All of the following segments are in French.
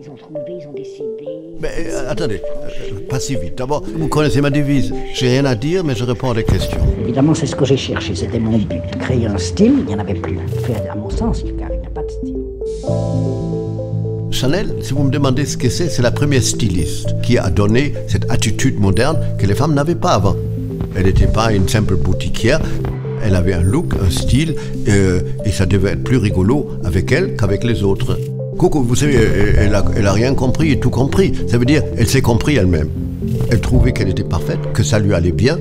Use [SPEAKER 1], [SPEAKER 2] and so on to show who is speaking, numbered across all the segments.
[SPEAKER 1] Ils ont trouvé, ils ont décidé...
[SPEAKER 2] Mais attendez, pas si vite. D'abord, vous connaissez ma devise. J'ai rien à dire, mais je réponds à des questions.
[SPEAKER 1] Évidemment, c'est ce que j'ai cherché, c'était mon but. Créer un style, il n'y en avait plus. À mon sens, car il n'y a pas de style.
[SPEAKER 2] Chanel, si vous me demandez ce que c'est la première styliste qui a donné cette attitude moderne que les femmes n'avaient pas avant. Elle n'était pas une simple boutiquière. Elle avait un look, un style, et ça devait être plus rigolo avec elle qu'avec les autres. Coco, vous savez, elle a rien compris et tout compris. Ça veut dire, elle s'est compris elle-même. Elle trouvait qu'elle était parfaite, que ça lui allait bien,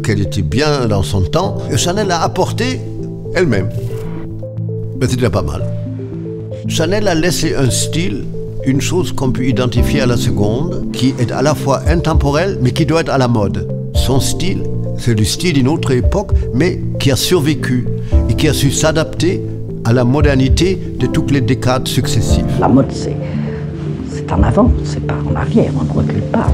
[SPEAKER 2] qu'elle était bien dans son temps. Et Chanel a apporté elle-même. Mais c'est déjà pas mal. Chanel a laissé un style, une chose qu'on peut identifier à la seconde, qui est à la fois intemporelle, mais qui doit être à la mode. Son style, c'est le style d'une autre époque, mais qui a survécu et qui a su s'adapter à la modernité de toutes les décades successives.
[SPEAKER 1] La mode, c'est en avant, c'est pas en arrière, on ne recule pas.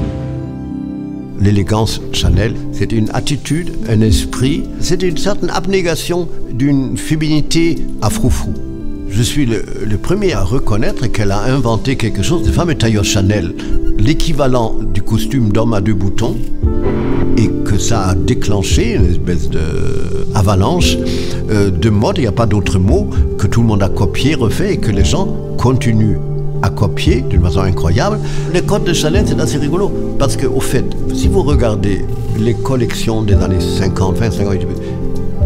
[SPEAKER 2] L'élégance Chanel, c'est une attitude, un esprit, c'est une certaine abnégation d'une féminité à froufrou. Je suis le premier à reconnaître qu'elle a inventé quelque chose, de fameux tailleur Chanel, l'équivalent du costume d'homme à 2 boutons, et que ça a déclenché une espèce d'avalanche de mode, il n'y a pas d'autre mot, que tout le monde a copié, refait, et que les gens continuent à copier d'une façon incroyable. Le code de Chanel, c'est assez rigolo, parce qu'au fait, si vous regardez les collections des années 50, 20, 50,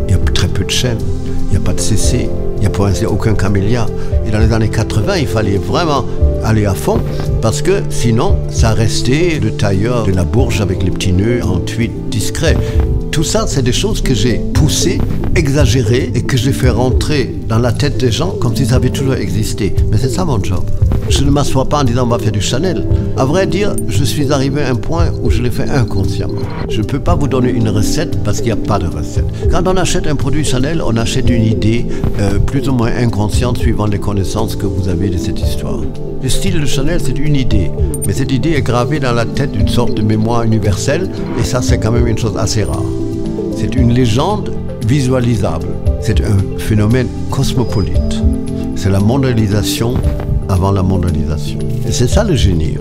[SPEAKER 2] il y a très peu de chaînes, il n'y a pas de CC, il n'y a pour ainsi dire aucun camélia. Et dans les années 80, il fallait vraiment aller à fond, parce que sinon, ça restait le tailleur de la Bourge avec les petits nœuds en tweed discret. Tout ça, c'est des choses que j'ai poussées, exagérées, et que j'ai fait rentrer dans la tête des gens comme si ça avait toujours existé. Mais c'est ça mon job. Je ne m'assois pas en disant on va faire du Chanel. À vrai dire, je suis arrivé à un point où je l'ai fait inconsciemment. Je ne peux pas vous donner une recette parce qu'il n'y a pas de recette. Quand on achète un produit Chanel, on achète une idée plus ou moins inconsciente suivant les connaissances que vous avez de cette histoire. Le style de Chanel, c'est une idée, mais cette idée est gravée dans la tête d'une sorte de mémoire universelle, et ça, c'est quand même une chose assez rare. C'est une légende visualisable. C'est un phénomène cosmopolite. C'est la mondialisation avant la mondialisation. Et c'est ça le génie.